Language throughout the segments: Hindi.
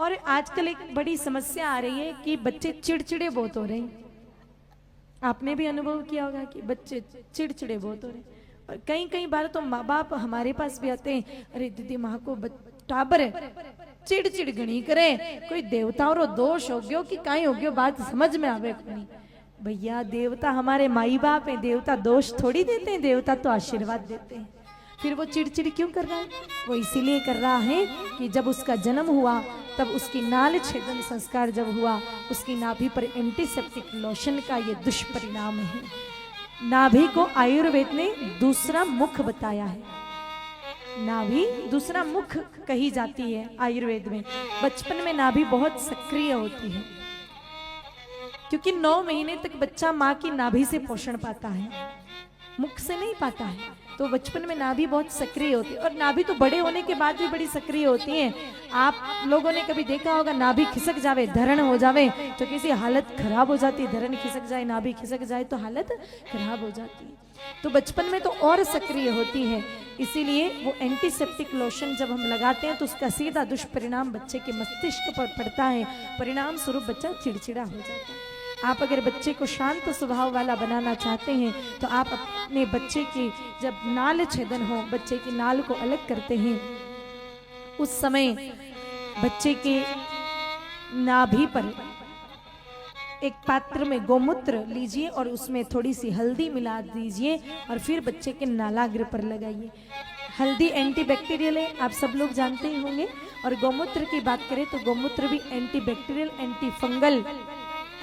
और आजकल एक बड़ी समस्या आ रही है कि बच्चे चिड़चिड़े बहुत हो रहे हैं। आपने भी अनुभव किया होगा कि बच्चे चिड़चिड़े बहुत हो रहे हैं। और कई कई बार तो माँ बाप हमारे पास भी आते हैं, अरे दीदी माँ को टाबर चिड़चिड़ घणी करे, कोई देवता और दोष हो गयो कि कहीं हो गयो, बात समझ में आवे नहीं। भैया देवता हमारे माई बाप हैं, देवता दोष थोड़ी देते हैं, देवता तो आशीर्वाद देते हैं। फिर वो चिड़चिड़ क्यों कर रहा है? वो इसीलिए कर रहा है कि जब उसका जन्म हुआ तब उसकी नाल छेदन संस्कार जब हुआ, उसकी नाभि पर एंटीसेप्टिक लोशन का ये दुष्परिणाम है। नाभि को आयुर्वेद ने दूसरा मुख बताया है। नाभि दूसरा मुख कही जाती है आयुर्वेद में। बचपन में नाभि बहुत सक्रिय होती है, क्योंकि 9 महीने तक बच्चा माँ की नाभि से पोषण पाता है, मुख से नहीं पाता है। तो बचपन में नाभि बहुत सक्रिय होती है, और नाभि तो बड़े होने के बाद भी बड़ी सक्रिय होती है। आप लोगों ने कभी देखा होगा, नाभि खिसक जावे, धरण हो जावे तो किसी हालत खराब हो जाती है। धरण खिसक जाए, नाभि खिसक जाए तो हालत खराब हो जाती है। तो बचपन में तो और सक्रिय होती है, इसीलिए वो एंटीसेप्टिक लोशन जब हम लगाते हैं तो उसका सीधा दुष्परिणाम बच्चे के मस्तिष्क पर पड़ता है। परिणाम स्वरूप बच्चा चिड़चिड़ा हो जाता है। आप अगर बच्चे को शांत स्वभाव वाला बनाना चाहते हैं तो आप अपने बच्चे की जब नाल छेदन हो, बच्चे की नाल को अलग करते हैं, उस समय बच्चे के नाभि पर एक पात्र में गोमूत्र लीजिए और उसमें थोड़ी सी हल्दी मिला दीजिए और फिर बच्चे के नालाग्र पर लगाइए। हल्दी एंटीबैक्टीरियल है, आप सब लोग जानते ही होंगे। और गोमूत्र की बात करें तो गोमूत्र भी एंटीबैक्टीरियल, एंटी फंगल,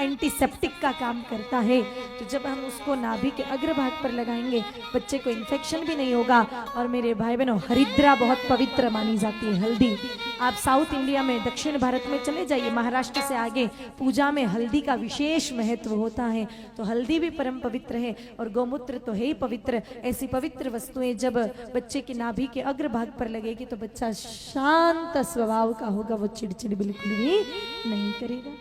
एंटीसेप्टिक का काम करता है। तो जब हम उसको नाभि के अग्रभाग पर लगाएंगे बच्चे को इन्फेक्शन भी नहीं होगा। और मेरे भाई बहनों, हरिद्रा बहुत पवित्र मानी जाती है हल्दी। आप साउथ इंडिया में, दक्षिण भारत में चले जाइए, महाराष्ट्र से आगे, पूजा में हल्दी का विशेष महत्व होता है। तो हल्दी भी परम पवित्र है और गोमूत्र तो है ही पवित्र। ऐसी पवित्र वस्तुएं जब बच्चे की नाभि के अग्रभाग पर लगेगी तो बच्चा शांत स्वभाव का होगा, वो चिड़चिड़ बिल्कुल भी नहीं करेगा।